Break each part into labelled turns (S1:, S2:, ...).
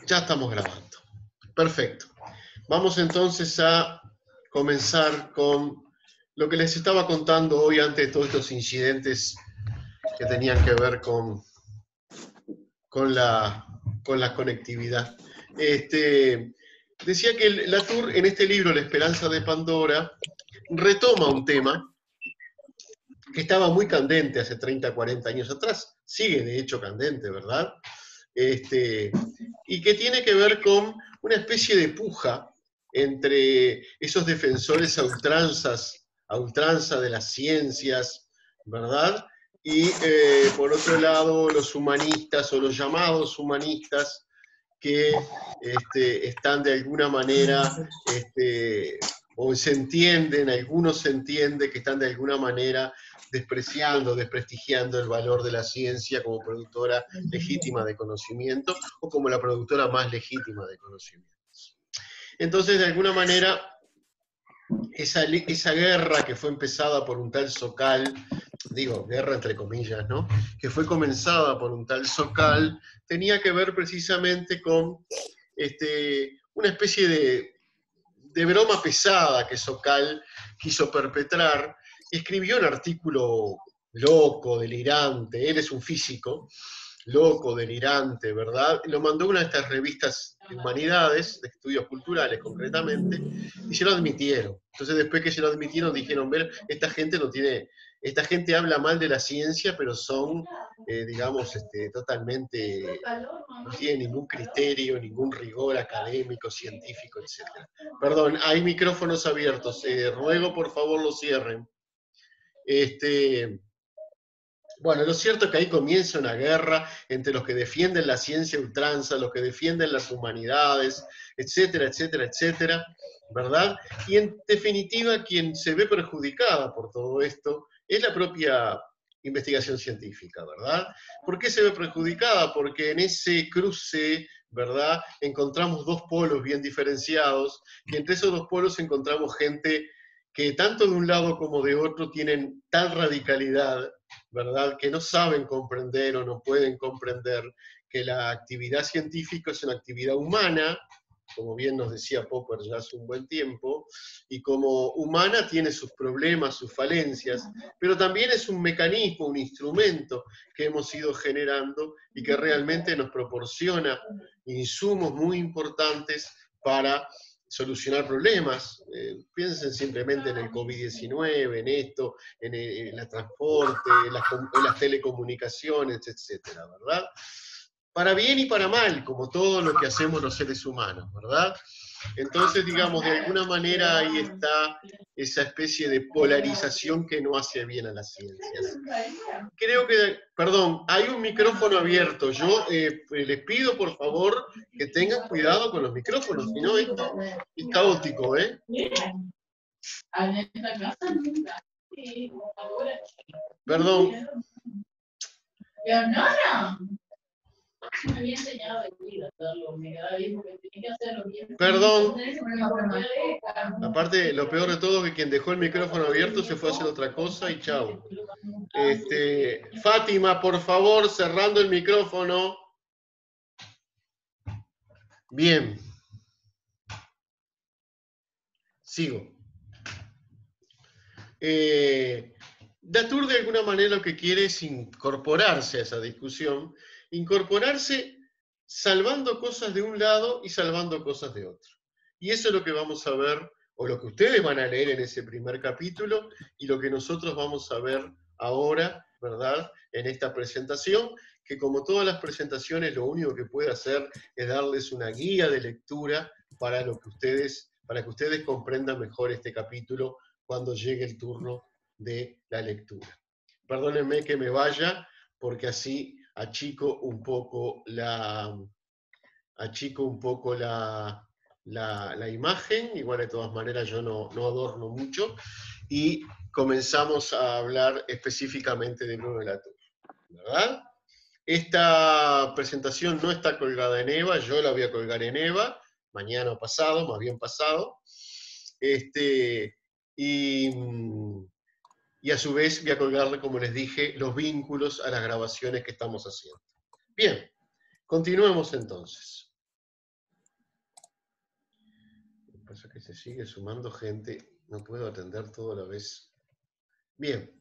S1: Ya estamos grabando. Perfecto. Vamos entonces a comenzar con lo que les estaba contando hoy antes de todos estos incidentes que tenían que ver con la conectividad. Decía que Latour en este libro, La Esperanza de Pandora, retoma un tema que estaba muy candente hace 30, 40 años atrás, sigue de hecho candente, ¿verdad? Y que tiene que ver con una especie de puja entre esos defensores a ultranza de las ciencias, ¿verdad? Y por otro lado, los humanistas o los llamados humanistas que están de alguna manera, o se entienden, algunos se entiende que están de alguna manera despreciando, desprestigiando el valor de la ciencia como productora legítima de conocimiento o como la productora más legítima de conocimientos. Entonces, de alguna manera, esa guerra que fue empezada por un tal Sokal, digo, guerra entre comillas, ¿no? Que fue comenzada por un tal Sokal, tenía que ver precisamente con una especie de broma pesada que Sokal quiso perpetrar. Escribió un artículo loco, delirante, él es un físico, loco, delirante, ¿verdad? Lo mandó a una de estas revistas de humanidades, de estudios culturales concretamente, y se lo admitieron. Entonces después que se lo admitieron dijeron, ver, esta gente no tiene, esta gente habla mal de la ciencia, pero son, digamos, totalmente, no tienen ningún criterio, ningún rigor académico, científico, etc. Perdón, hay micrófonos abiertos, ruego por favor lo cierren. Bueno, lo cierto es que ahí comienza una guerra entre los que defienden la ciencia a ultranza, los que defienden las humanidades, etcétera, etcétera, etcétera, ¿verdad? Y en definitiva, quien se ve perjudicada por todo esto es la propia investigación científica, ¿verdad? ¿Por qué se ve perjudicada? Porque en ese cruce, ¿verdad? Encontramos dos polos bien diferenciados, y entre esos dos polos encontramos gente que tanto de un lado como de otro tienen tal radicalidad, ¿verdad?, que no saben comprender o no pueden comprender que la actividad científica es una actividad humana, como bien nos decía Popper ya hace un buen tiempo, y como humana tiene sus problemas, sus falencias, pero también es un mecanismo, un instrumento que hemos ido generando y que realmente nos proporciona insumos muy importantes para solucionar problemas. Piensen simplemente en el COVID-19, en esto, en el transporte, en las telecomunicaciones, etcétera, ¿verdad? Para bien y para mal, como todo lo que hacemos los seres humanos, ¿verdad? Entonces, digamos, de alguna manera ahí está esa especie de polarización que no hace bien a las ciencias. Creo que, perdón, hay un micrófono abierto. Yo les pido, por favor, que tengan cuidado con los micrófonos, si no esto es caótico, ¿eh? Perdón. Perdón. Aparte, lo peor de todo es que quien dejó el micrófono abierto se fue a hacer otra cosa y chao. Fátima, por favor, cerrando el micrófono. Bien. Sigo. Latour de alguna manera lo que quiere es incorporarse a esa discusión, incorporarse salvando cosas de un lado y salvando cosas de otro. Y eso es lo que vamos a ver, o lo que ustedes van a leer en ese primer capítulo, y lo que nosotros vamos a ver ahora, ¿verdad?, en esta presentación, que como todas las presentaciones lo único que puede hacer es darles una guía de lectura para que ustedes comprendan mejor este capítulo cuando llegue el turno de la lectura. Perdónenme que me vaya, porque así achico un poco la imagen. Igual de todas maneras yo no adorno mucho, y comenzamos a hablar específicamente de Bruno Latour, ¿verdad? Esta presentación no está colgada en EVA, yo la voy a colgar en EVA, mañana o pasado, más bien pasado. Y a su vez voy a colgarle, como les dije, los vínculos a las grabaciones que estamos haciendo. Bien, Continuemos entonces. Lo que pasa es que se sigue sumando gente, no puedo atender todo a la vez. Bien.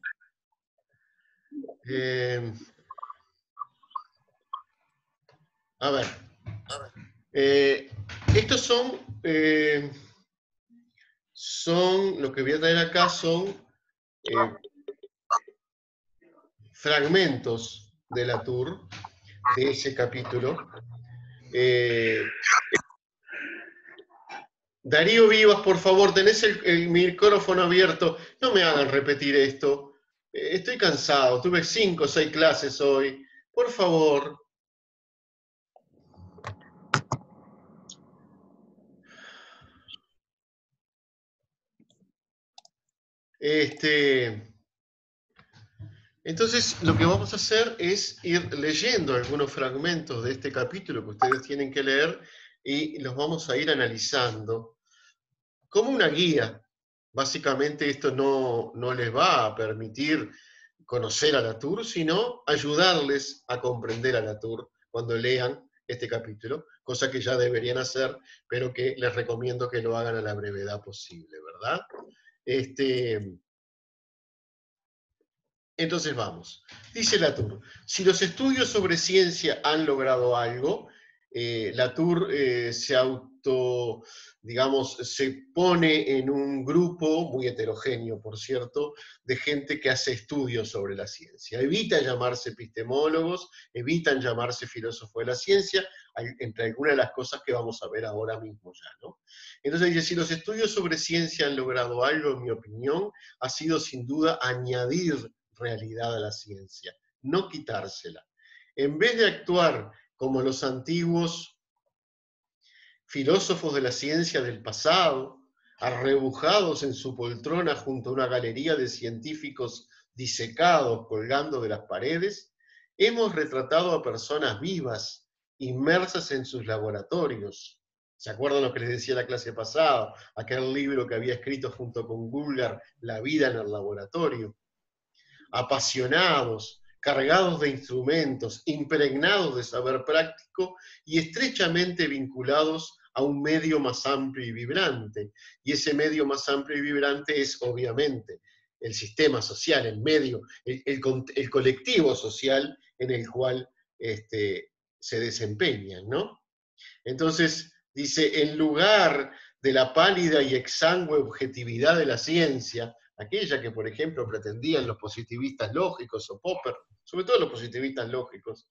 S1: A ver. Estos son, lo que voy a traer acá son fragmentos de la tour, de ese capítulo. Darío Vivas, por favor, tenés el micrófono abierto. No me hagan repetir esto. Estoy cansado, tuve 5 o 6 clases hoy. Por favor. Entonces, lo que vamos a hacer es ir leyendo algunos fragmentos de este capítulo que ustedes tienen que leer y los vamos a ir analizando como una guía. Básicamente esto no les va a permitir conocer a Latour, sino ayudarles a comprender a Latour cuando lean este capítulo, cosa que ya deberían hacer, pero que les recomiendo que lo hagan a la brevedad posible, ¿verdad? Entonces vamos. Dice Latour, si los estudios sobre ciencia han logrado algo, Latour se pone en un grupo muy heterogéneo, por cierto, de gente que hace estudios sobre la ciencia. Evita llamarse epistemólogos, evitan llamarse filósofos de la ciencia, entre algunas de las cosas que vamos a ver ahora mismo ya, ¿no? Entonces dice, si los estudios sobre ciencia han logrado algo, en mi opinión, ha sido sin duda añadir realidad a la ciencia, no quitársela. En vez de actuar como los antiguos filósofos de la ciencia del pasado, arrebujados en su poltrona junto a una galería de científicos disecados colgando de las paredes, hemos retratado a personas vivas, inmersas en sus laboratorios. ¿Se acuerdan lo que les decía la clase pasada? Aquel libro que había escrito junto con Bulgar, La vida en el laboratorio. Apasionados, cargados de instrumentos, impregnados de saber práctico y estrechamente vinculados a un medio más amplio y vibrante. Y ese medio más amplio y vibrante es, obviamente, el sistema social, el medio, el colectivo social en el cual se desempeñan, ¿no? Entonces, dice, en lugar de la pálida y exangüe objetividad de la ciencia, aquella que, por ejemplo, pretendían los positivistas lógicos o Popper, sobre todo los positivistas lógicos,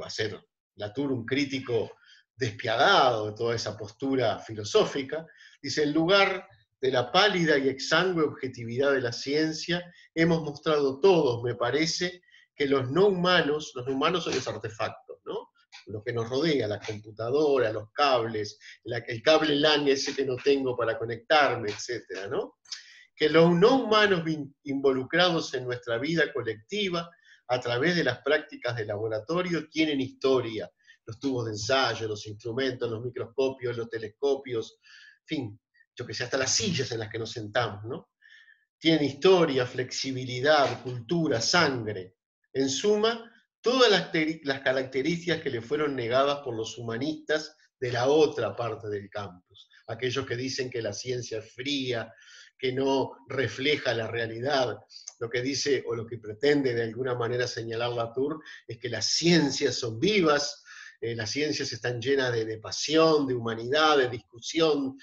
S1: va a ser Latour un crítico despiadado de toda esa postura filosófica, dice, en lugar de la pálida y exangüe objetividad de la ciencia, hemos mostrado todos, me parece, que los humanos son los artefactos, ¿no? Lo que nos rodea, la computadora, los cables, el cable LAN ese que no tengo para conectarme, etcétera, ¿no? Que los no humanos involucrados en nuestra vida colectiva a través de las prácticas de laboratorio tienen historia. Los tubos de ensayo, los instrumentos, los microscopios, los telescopios, en fin, yo que sé, hasta las sillas en las que nos sentamos, ¿no? Tienen historia, flexibilidad, cultura, sangre. En suma, todas las características que le fueron negadas por los humanistas de la otra parte del campus. Aquellos que dicen que la ciencia es fría, que no refleja la realidad. Lo que dice o lo que pretende de alguna manera señalar Latour es que las ciencias son vivas, las ciencias están llenas de pasión, de humanidad, de discusión,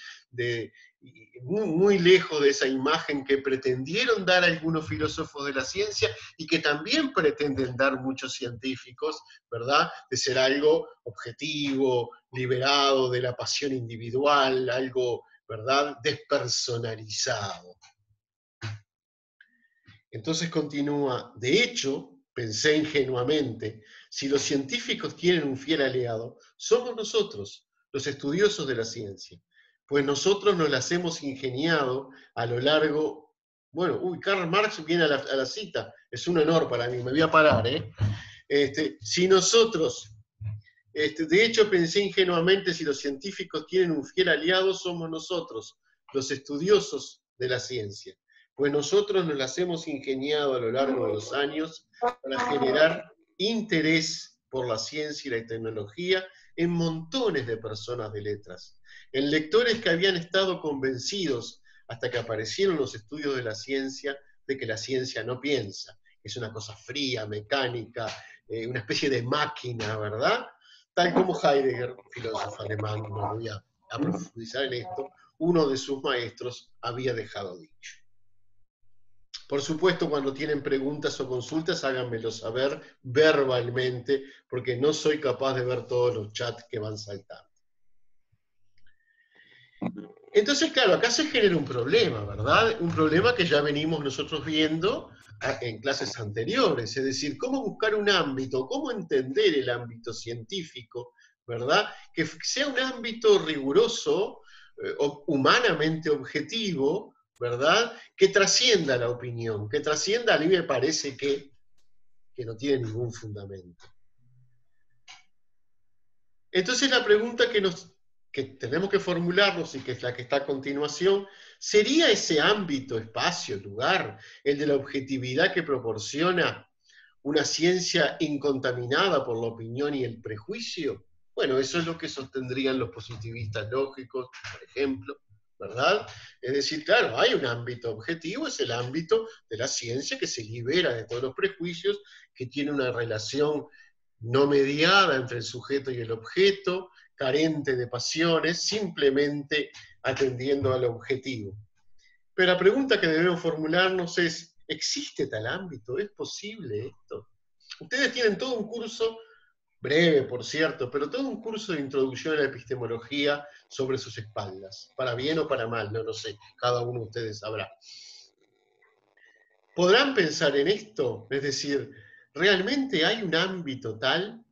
S1: muy lejos de esa imagen que pretendieron dar algunos filósofos de la ciencia y que también pretenden dar muchos científicos, ¿verdad? De ser algo objetivo, liberado de la pasión individual, algo, ¿verdad?, despersonalizado. Entonces continúa, de hecho, pensé ingenuamente, si los científicos tienen un fiel aliado, somos nosotros, los estudiosos de la ciencia, pues nosotros nos las hemos ingeniado a lo largo, Karl Marx viene a la cita, es un honor para mí, me voy a parar, si nosotros, de hecho pensé ingenuamente, si los científicos tienen un fiel aliado, somos nosotros, los estudiosos de la ciencia, pues nosotros nos las hemos ingeniado a lo largo de los años para generar interés por la ciencia y la tecnología en montones de personas de letras, en lectores que habían estado convencidos hasta que aparecieron los estudios de la ciencia de que la ciencia no piensa, es una cosa fría, mecánica, una especie de máquina, ¿verdad? Tal como Heidegger, filósofo alemán, no voy a profundizar en esto, uno de sus maestros había dejado dicho. Por supuesto, cuando tienen preguntas o consultas, háganmelo saber verbalmente, porque no soy capaz de ver todos los chats que van saltando. Entonces, claro, acá se genera un problema, ¿verdad? Un problema que ya venimos nosotros viendo en clases anteriores, es decir, cómo buscar un ámbito, cómo entender el ámbito científico, ¿verdad? Que sea un ámbito riguroso, humanamente objetivo, ¿verdad? Que trascienda la opinión, que trascienda, a mí me parece que no tiene ningún fundamento. Entonces la pregunta que tenemos que formularnos, y que es la que está a continuación, ¿sería ese ámbito, espacio, lugar, el de la objetividad que proporciona una ciencia incontaminada por la opinión y el prejuicio? Bueno, eso es lo que sostendrían los positivistas lógicos, por ejemplo, ¿verdad? Es decir, claro, hay un ámbito objetivo, es el ámbito de la ciencia que se libera de todos los prejuicios, que tiene una relación no mediada entre el sujeto y el objeto, carente de pasiones, simplemente atendiendo al objetivo. Pero la pregunta que debemos formularnos es, ¿existe tal ámbito? ¿Es posible esto? Ustedes tienen todo un curso, breve por cierto, pero todo un curso de introducción a la epistemología sobre sus espaldas, para bien o para mal, no lo sé, cada uno de ustedes sabrá. ¿Podrán pensar en esto? Es decir, ¿realmente hay un ámbito tal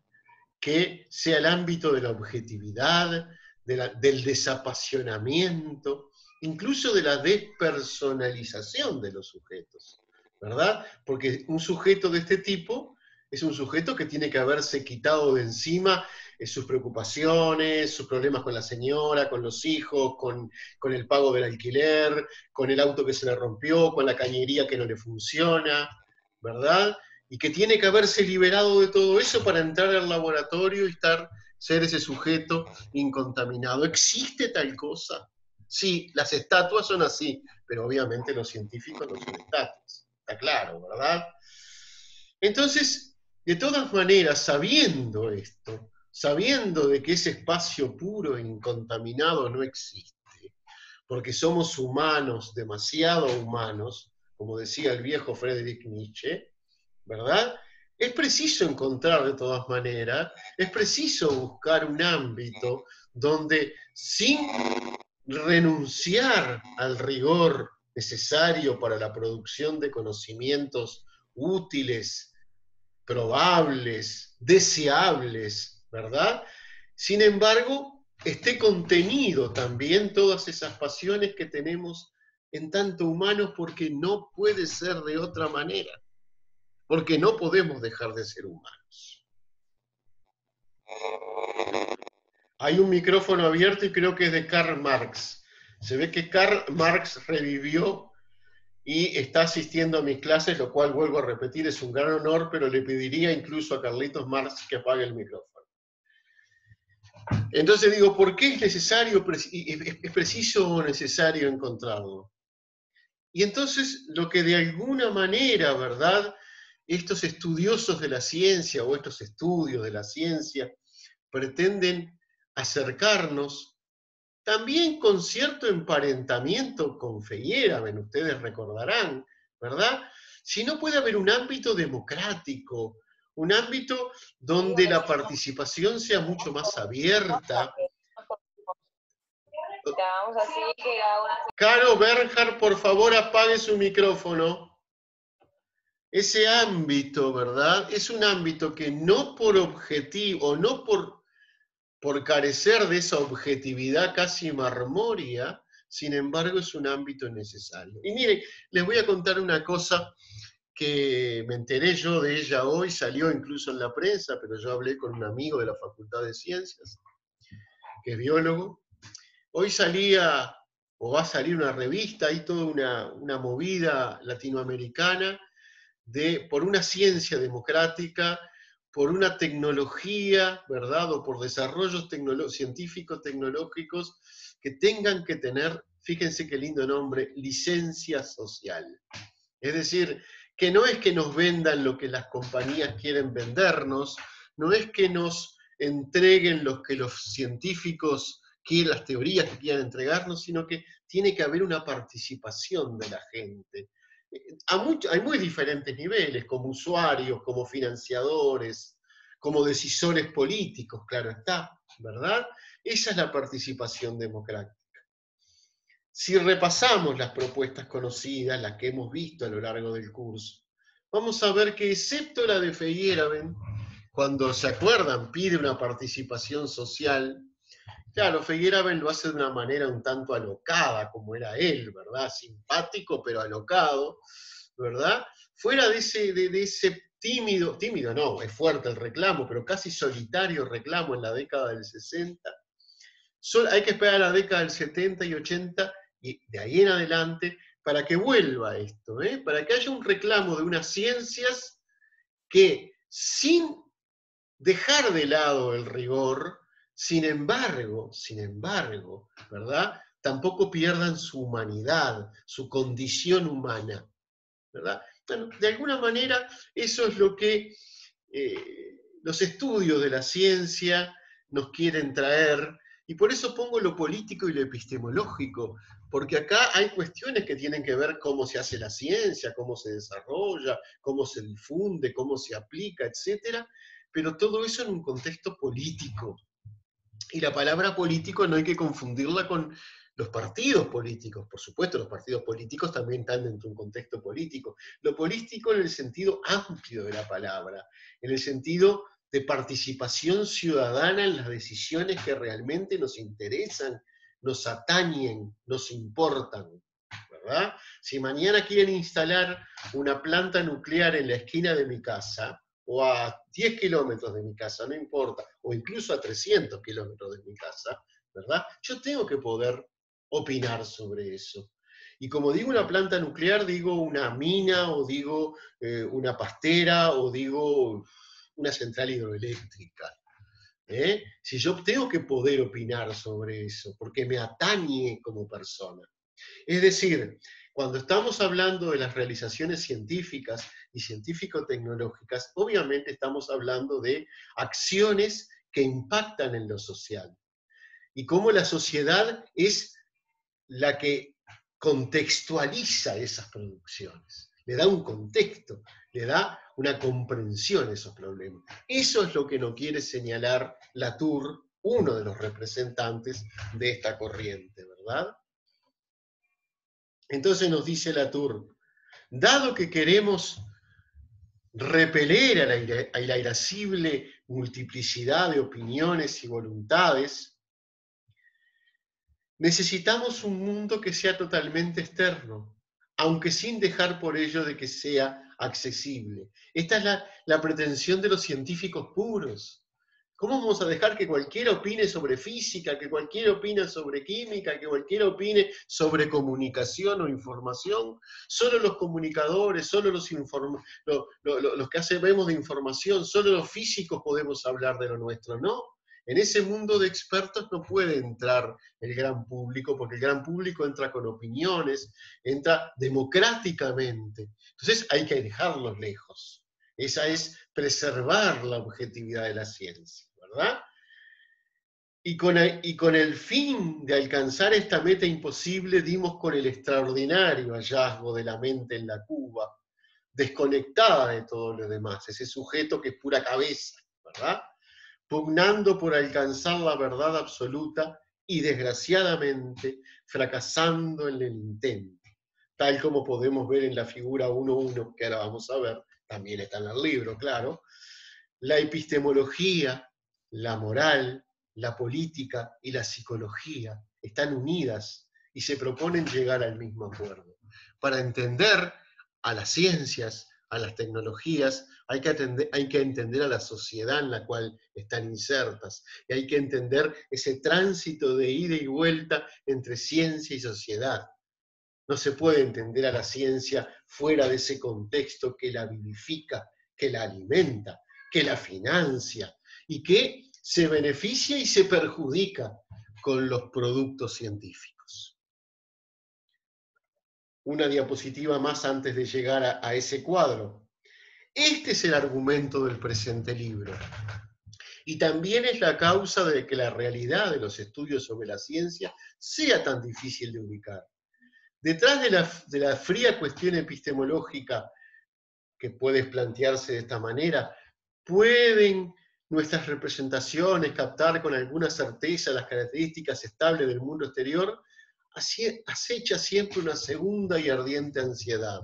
S1: que sea el ámbito de la objetividad, del desapasionamiento, incluso de la despersonalización de los sujetos, ¿verdad? Porque un sujeto de este tipo es un sujeto que tiene que haberse quitado de encima sus preocupaciones, sus problemas con la señora, con los hijos, con el pago del alquiler, con el auto que se le rompió, con la cañería que no le funciona, ¿verdad? Y que tiene que haberse liberado de todo eso para entrar al laboratorio y ser ese sujeto incontaminado. ¿Existe tal cosa? Sí, las estatuas son así, pero obviamente los científicos no son estatuas, está claro, ¿verdad? Entonces, de todas maneras, sabiendo esto, sabiendo de que ese espacio puro e incontaminado no existe, porque somos humanos, demasiado humanos, como decía el viejo Friedrich Nietzsche, ¿verdad? Es preciso encontrar de todas maneras, es preciso buscar un ámbito donde sin renunciar al rigor necesario para la producción de conocimientos útiles, probables, deseables, ¿verdad? Sin embargo, esté contenido también todas esas pasiones que tenemos en tanto humanos, porque no puede ser de otra manera, porque no podemos dejar de ser humanos. Hay un micrófono abierto y creo que es de Karl Marx. Se ve que Karl Marx revivió y está asistiendo a mis clases, lo cual, vuelvo a repetir, es un gran honor, pero le pediría incluso a Carlitos Marx que apague el micrófono. Entonces digo, ¿por qué es necesario, es preciso o necesario encontrarlo? Y entonces lo que de alguna manera, ¿verdad?, estos estudiosos de la ciencia o estos estudios de la ciencia pretenden acercarnos, también con cierto emparentamiento con Feyerabend, ustedes recordarán, ¿verdad? Si no puede haber un ámbito democrático, un ámbito donde la participación sea mucho más abierta. Caro Bernhard, por favor, apague su micrófono. Ese ámbito, ¿verdad? Es un ámbito que no por objetivo, no por carecer de esa objetividad casi marmórea, sin embargo es un ámbito necesario. Y miren, les voy a contar una cosa que me enteré yo de ella hoy, salió incluso en la prensa, pero yo hablé con un amigo de la Facultad de Ciencias, que es biólogo. Hoy salía, o va a salir una revista, hay toda una movida latinoamericana por una ciencia democrática, por una tecnología, ¿verdad? O por desarrollos científicos, tecnológicos, que tengan que tener, fíjense qué lindo nombre, licencia social. Es decir, que no es que nos vendan lo que las compañías quieren vendernos, no es que nos entreguen lo que los científicos quieren, las teorías que quieran entregarnos, sino que tiene que haber una participación de la gente. Hay muy diferentes niveles, como usuarios, como financiadores, como decisores políticos, claro está, ¿verdad? Esa es la participación democrática. Si repasamos las propuestas conocidas, las que hemos visto a lo largo del curso, vamos a ver que excepto la de Feyerabend, cuando se acuerdan, pide una participación social, claro, Feyerabend lo hace de una manera un tanto alocada, como era él, ¿verdad? Simpático, pero alocado, ¿verdad? Fuera de ese tímido no, es fuerte el reclamo, pero casi solitario reclamo en la década del 60, hay que esperar a la década del 70 y 80 y de ahí en adelante para que vuelva esto, para que haya un reclamo de unas ciencias que sin dejar de lado el rigor, sin embargo, ¿verdad? Tampoco pierdan su humanidad, su condición humana, ¿verdad? Bueno, de alguna manera eso es lo que los estudios de la ciencia nos quieren traer, y por eso pongo lo político y lo epistemológico, porque acá hay cuestiones que tienen que ver cómo se hace la ciencia, cómo se desarrolla, cómo se difunde, cómo se aplica, etcétera, pero todo eso en un contexto político. Y la palabra político no hay que confundirla con los partidos políticos. Por supuesto, los partidos políticos también están dentro de un contexto político. Lo político en el sentido amplio de la palabra, en el sentido de participación ciudadana en las decisiones que realmente nos interesan, nos atañen, nos importan, ¿verdad? Si mañana quieren instalar una planta nuclear en la esquina de mi casa, o a 10 kilómetros de mi casa, no importa, o incluso a 300 kilómetros de mi casa, ¿verdad? Yo tengo que poder opinar sobre eso. Y como digo una planta nuclear, digo una mina, o digo una pastera, o digo una central hidroeléctrica. Si yo tengo que poder opinar sobre eso, porque me atañe como persona. Es decir, cuando estamos hablando de las realizaciones científicas y científico-tecnológicas, obviamente estamos hablando de acciones que impactan en lo social. Y cómo la sociedad es la que contextualiza esas producciones, le da un contexto, le da una comprensión a esos problemas. Eso es lo que nos quiere señalar Latour, uno de los representantes de esta corriente, ¿verdad? Entonces nos dice Latour, dado que queremos repeler a la irascible multiplicidad de opiniones y voluntades, necesitamos un mundo que sea totalmente externo, aunque sin dejar por ello de que sea accesible. Esta es la pretensión de los científicos puros. ¿Cómo vamos a dejar que cualquiera opine sobre física, que cualquiera opine sobre química, que cualquiera opine sobre comunicación o información? Solo los comunicadores, solo los que sabemos de información, solo los físicos podemos hablar de lo nuestro, ¿no? En ese mundo de expertos no puede entrar el gran público, porque el gran público entra con opiniones, entra democráticamente. Entonces hay que dejarlos lejos. Esa es preservar la objetividad de la ciencia, ¿verdad? Y con el fin de alcanzar esta meta imposible, dimos con el extraordinario hallazgo de la mente en la Cuba, desconectada de todo lo demás, ese sujeto que es pura cabeza, ¿verdad? Pugnando por alcanzar la verdad absoluta y desgraciadamente fracasando en el intento, tal como podemos ver en la figura 1.1, que ahora vamos a ver, también está en el libro, claro. La epistemología, la moral, la política y la psicología están unidas y se proponen llegar al mismo acuerdo. Para entender a las ciencias, a las tecnologías, hay que entender a la sociedad en la cual están insertas, y hay que entender ese tránsito de ida y vuelta entre ciencia y sociedad. No se puede entender a la ciencia fuera de ese contexto que la vivifica, que la alimenta. que la financia y que se beneficia y se perjudica con los productos científicos. Una diapositiva más antes de llegar a ese cuadro. Este es el argumento del presente libro. Y también es la causa de que la realidad de los estudios sobre la ciencia sea tan difícil de ubicar. Detrás de la fría cuestión epistemológica que puede plantearse de esta manera, ¿pueden nuestras representaciones captar con alguna certeza las características estables del mundo exterior? Acecha siempre una segunda y ardiente ansiedad.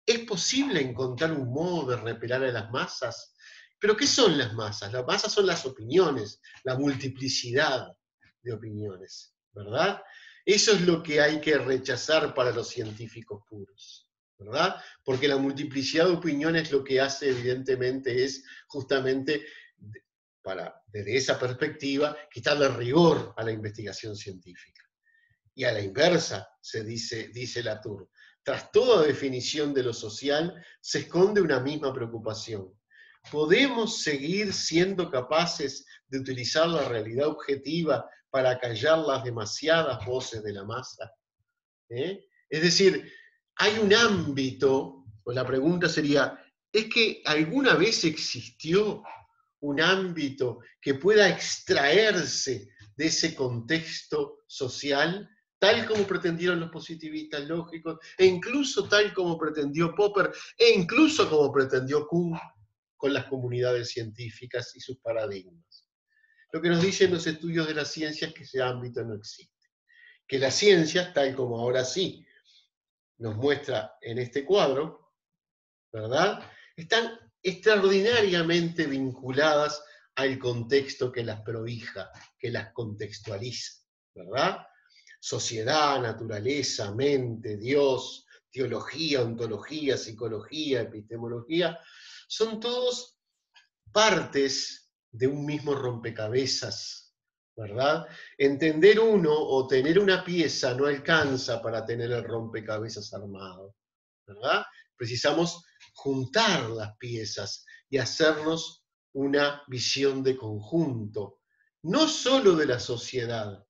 S1: ¿Es posible encontrar un modo de repelar a las masas? ¿Pero qué son las masas? Las masas son las opiniones, la multiplicidad de opiniones, ¿verdad? Eso es lo que hay que rechazar para los científicos puros, ¿verdad? Porque la multiplicidad de opiniones lo que hace evidentemente es justamente, desde esa perspectiva, quitarle rigor a la investigación científica. Y a la inversa, dice Latour, tras toda definición de lo social se esconde una misma preocupación. ¿Podemos seguir siendo capaces de utilizar la realidad objetiva para callar las demasiadas voces de la masa? Es decir, hay un ámbito, pues la pregunta sería, ¿es que alguna vez existió un ámbito que pueda extraerse de ese contexto social, tal como pretendieron los positivistas lógicos, e incluso tal como pretendió Popper, e incluso como pretendió Kuhn con las comunidades científicas y sus paradigmas? Lo que nos dicen los estudios de la ciencia es que ese ámbito no existe. Que las ciencias, tal como ahora sí nos muestra en este cuadro, ¿verdad?, están extraordinariamente vinculadas al contexto que las provija, que las contextualiza, ¿verdad? Sociedad, naturaleza, mente, Dios, teología, ontología, psicología, epistemología, son todos partes de un mismo rompecabezas, ¿verdad? Entender uno o tener una pieza no alcanza para tener el rompecabezas armado, ¿verdad? Precisamos juntar las piezas y hacernos una visión de conjunto, no solo de la sociedad,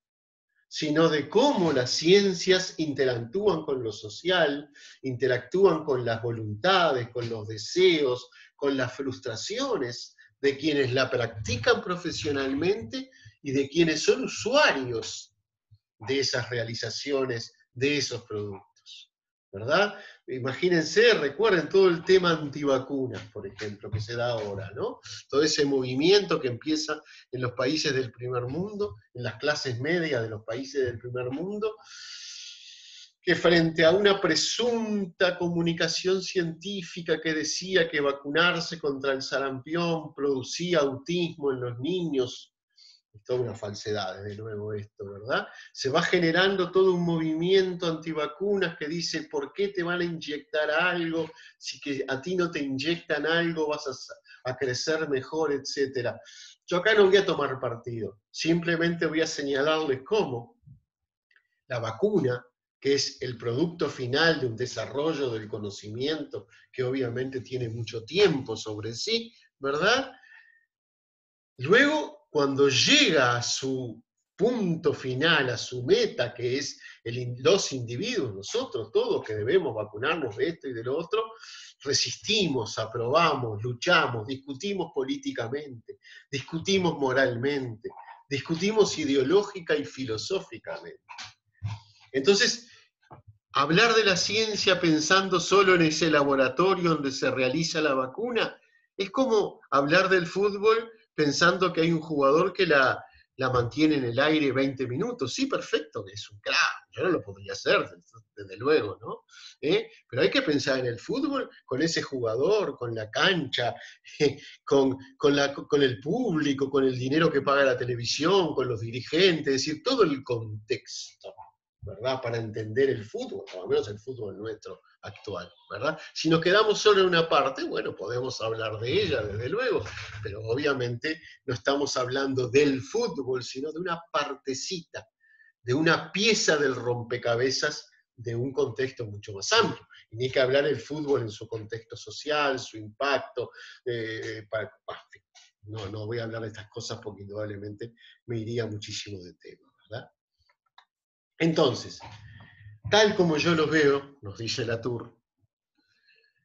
S1: sino de cómo las ciencias interactúan con lo social, interactúan con las voluntades, con los deseos, con las frustraciones de quienes la practican profesionalmente y de quienes son usuarios de esas realizaciones, de esos productos, ¿verdad? Imagínense, recuerden todo el tema antivacunas, por ejemplo, que se da ahora, ¿no? Todo ese movimiento que empieza en los países del primer mundo, en las clases medias de los países del primer mundo, que frente a una presunta comunicación científica que decía que vacunarse contra el sarampión producía autismo en los niños, es toda una falsedad, desde luego esto, ¿verdad? Se va generando todo un movimiento antivacunas que dice, ¿por qué te van a inyectar algo? Si que a ti no te inyectan algo, vas a crecer mejor, etc. Yo acá no voy a tomar partido, simplemente voy a señalarles cómo la vacuna, que es el producto final de un desarrollo del conocimiento, que obviamente tiene mucho tiempo sobre sí, ¿verdad? Luego, cuando llega a su punto final, a su meta, que es los individuos, nosotros todos que debemos vacunarnos de esto y de lo otro, resistimos, aprobamos, luchamos, discutimos políticamente, discutimos moralmente, discutimos ideológica y filosóficamente. Entonces, hablar de la ciencia pensando solo en ese laboratorio donde se realiza la vacuna es como hablar del fútbol pensando que hay un jugador que la mantiene en el aire 20 minutos. Sí, perfecto, que es un crack, yo no lo podría hacer, desde luego, ¿no? Pero hay que pensar en el fútbol con ese jugador, con la cancha, con el público, con el dinero que paga la televisión, con los dirigentes, es decir, todo el contexto, ¿verdad? Para entender el fútbol, por lo menos el fútbol nuestro actual, ¿verdad? Si nos quedamos solo en una parte, bueno, podemos hablar de ella, desde luego, pero obviamente no estamos hablando del fútbol, sino de una partecita, de una pieza del rompecabezas de un contexto mucho más amplio. Y ni que hablar el fútbol en su contexto social, su impacto, no voy a hablar de estas cosas porque indudablemente me iría muchísimo de tema, ¿verdad? Entonces, tal como yo lo veo, nos dice Latour,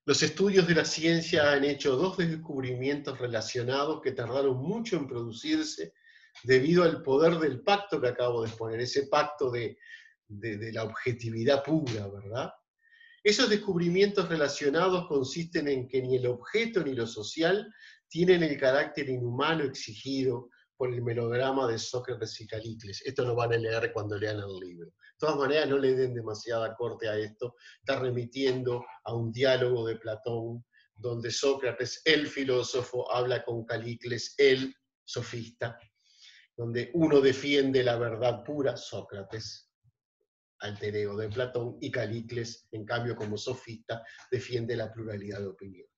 S1: los estudios de la ciencia han hecho dos descubrimientos relacionados que tardaron mucho en producirse debido al poder del pacto que acabo de exponer, ese pacto de la objetividad pura, ¿verdad? Esos descubrimientos relacionados consisten en que ni el objeto ni lo social tienen el carácter inhumano exigido por el melodrama de Sócrates y Calícles. Esto lo van a leer cuando lean el libro. De todas maneras, no le den demasiada corte a esto. Está remitiendo a un diálogo de Platón, donde Sócrates, el filósofo, habla con Calícles, el sofista, donde uno defiende la verdad pura, Sócrates, alter ego de Platón, y Calícles, en cambio, como sofista, defiende la pluralidad de opiniones.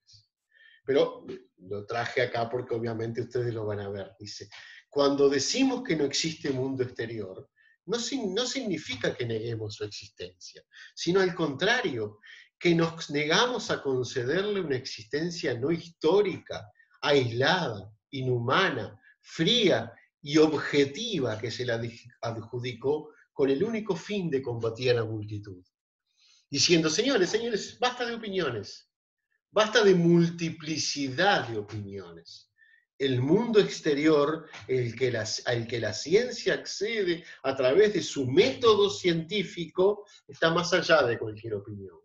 S1: Pero lo traje acá porque obviamente ustedes lo van a ver. Dice, cuando decimos que no existe mundo exterior, no significa que neguemos su existencia, sino al contrario, que nos negamos a concederle una existencia no histórica, aislada, inhumana, fría y objetiva que se le adjudicó con el único fin de combatir a la multitud. Diciendo, señores, basta de opiniones, basta de multiplicidad de opiniones. El mundo exterior, al que la ciencia accede a través de su método científico, está más allá de cualquier opinión.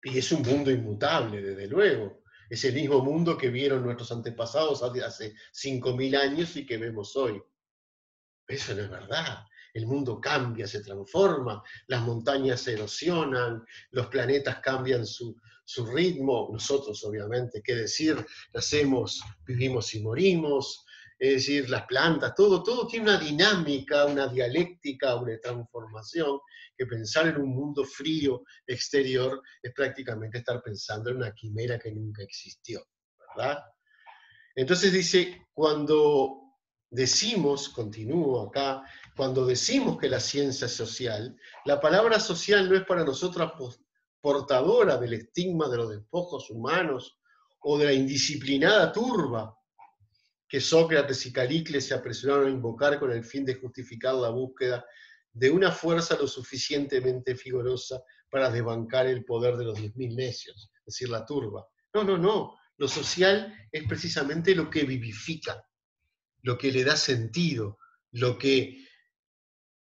S1: Y es un mundo inmutable, desde luego. Es el mismo mundo que vieron nuestros antepasados hace 5.000 años y que vemos hoy. Eso no es verdad. El mundo cambia, se transforma, las montañas se erosionan, los planetas cambian su ritmo, nosotros obviamente, qué decir, nacemos, vivimos y morimos, es decir, las plantas, todo tiene una dinámica, una dialéctica, una transformación, que pensar en un mundo frío exterior es prácticamente estar pensando en una quimera que nunca existió, ¿verdad? Entonces dice, cuando decimos, continúo acá, cuando decimos que la ciencia es social, la palabra social no es para nosotros portadora del estigma de los despojos humanos o de la indisciplinada turba que Sócrates y Calícles se apresuraron a invocar con el fin de justificar la búsqueda de una fuerza lo suficientemente vigorosa para desbancar el poder de los 10.000 necios, es decir, la turba. No. Lo social es precisamente lo que vivifica, lo que le da sentido, lo que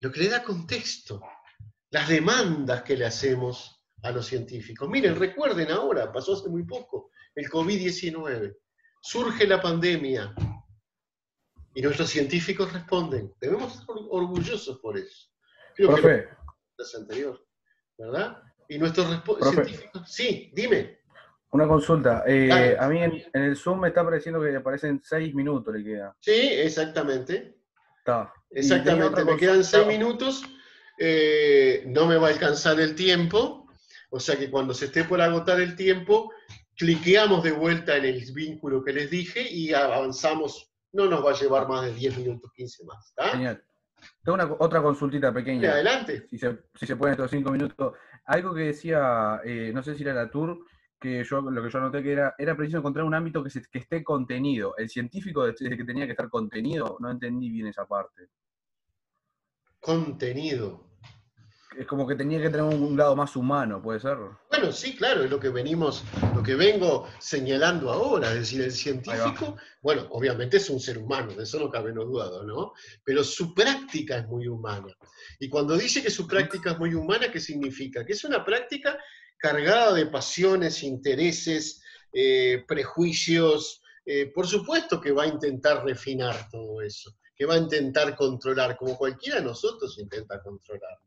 S1: le da contexto, las demandas que le hacemos a los científicos. Miren, recuerden ahora, pasó hace muy poco, el COVID-19, surge la pandemia y nuestros científicos responden. Debemos estar orgullosos por eso. Creo que
S2: Profe,
S1: lo anterior, ¿verdad? Y nuestros
S2: profe,
S1: científicos, sí, dime.
S2: una consulta.
S1: Dale.
S2: A mí en el Zoom me está pareciendo que le aparecen 6 minutos le queda.
S1: Sí, exactamente.
S2: Está. Y tenía
S1: Exactamente,
S2: otra
S1: me quedan 6
S2: consulta.
S1: minutos, no me va a alcanzar el tiempo, o sea que cuando se esté por agotar el tiempo, cliqueamos de vuelta en el vínculo que les dije y avanzamos, no nos va a llevar
S2: Ah,
S1: más de 10 minutos, 15 más, ¿está?
S2: genial. Tengo otra consultita
S1: Dale,
S2: pequeña,
S1: adelante.
S2: si se pueden estos 5 minutos. Algo que decía, no sé si era Latour, que lo que yo anoté que era preciso encontrar un ámbito que esté contenido. El científico desde que tenía que estar contenido, no entendí bien esa parte.
S1: Contenido.
S2: Es como que tenía que tener un lado más humano, ¿puede ser?
S1: Bueno, sí, claro, es lo que vengo señalando ahora, es decir, el
S2: Ahí va.
S1: científico, bueno, obviamente es un ser humano, de eso no cabe no duda, ¿no? Pero su práctica es muy humana. Y cuando dice que su práctica es muy humana, ¿qué significa? Que es una práctica cargada de pasiones, intereses, prejuicios, por supuesto que va a intentar refinar todo eso, que va a intentar controlar, como cualquiera de nosotros intenta controlar.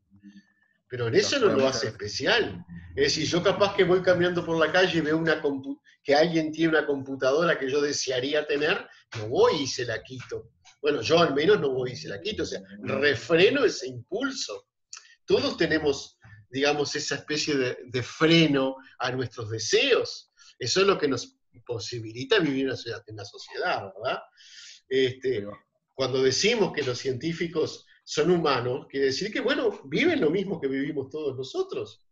S1: Pero en eso no
S2: Bueno,
S1: lo
S2: muchas
S1: hace
S2: gracias.
S1: especial. Es decir, yo capaz que voy caminando por la calle y veo que alguien tiene una computadora que yo desearía tener, no voy y se la quito. Bueno, yo al menos no voy y se la quito, o sea, refreno ese impulso. Todos tenemos, digamos, esa especie de freno a nuestros deseos. Eso es lo que nos posibilita vivir en la sociedad, ¿verdad?
S2: Ahí
S1: Este,
S2: va.
S1: cuando decimos que los científicos son humanos, quiere decir que, bueno, viven lo mismo que vivimos todos nosotros.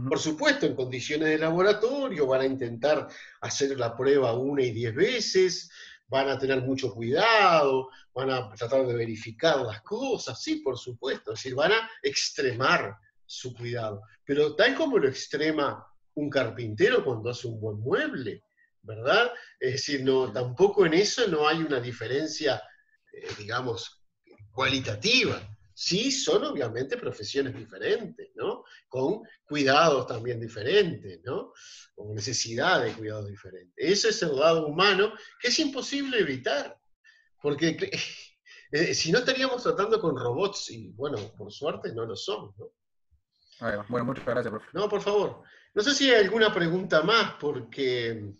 S1: Por supuesto, en condiciones de laboratorio van a intentar hacer la prueba 1 y 10 veces, van a tener mucho cuidado, van a tratar de verificar las cosas, sí, por supuesto, es decir, van a extremar su cuidado. Pero tal como lo extrema un carpintero cuando hace un buen mueble, ¿verdad? Es decir, no, tampoco en eso no hay una diferencia, digamos, cualitativa. Sí, son obviamente profesiones diferentes, ¿no? Con cuidados también diferentes, ¿no? Con necesidad de cuidados diferentes. Ese es el lado humano que es imposible evitar, porque si no estaríamos tratando con robots, y bueno, por suerte no lo son, ¿no?
S2: Bueno, muchas gracias, profe.
S1: No, por favor. No sé si hay alguna pregunta más, porque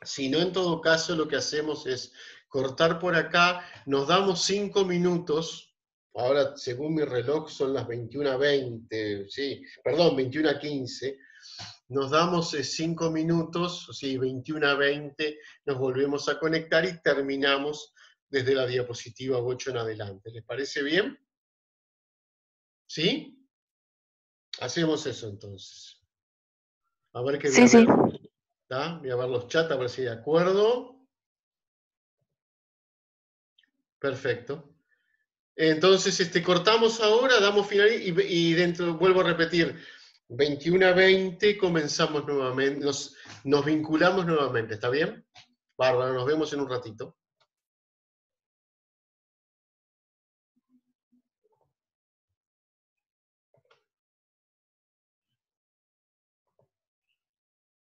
S1: si no, en todo caso, lo que hacemos es cortar por acá, nos damos 5 minutos, ahora según mi reloj son las 21:20, sí, perdón, 21:15, nos damos 5 minutos, sí, 21:20, nos volvemos a conectar y terminamos desde la diapositiva 8 en adelante. ¿Les parece bien? ¿Sí? Hacemos eso entonces. A ver qué voy a
S3: Sí, sí.
S1: ver. ¿Tá? Voy a ver los chats a ver si de acuerdo. Perfecto. Entonces, cortamos ahora, damos final y dentro, vuelvo a repetir, 21:20 comenzamos nuevamente, nos vinculamos nuevamente, ¿está bien? Bárbaro, nos vemos en un ratito.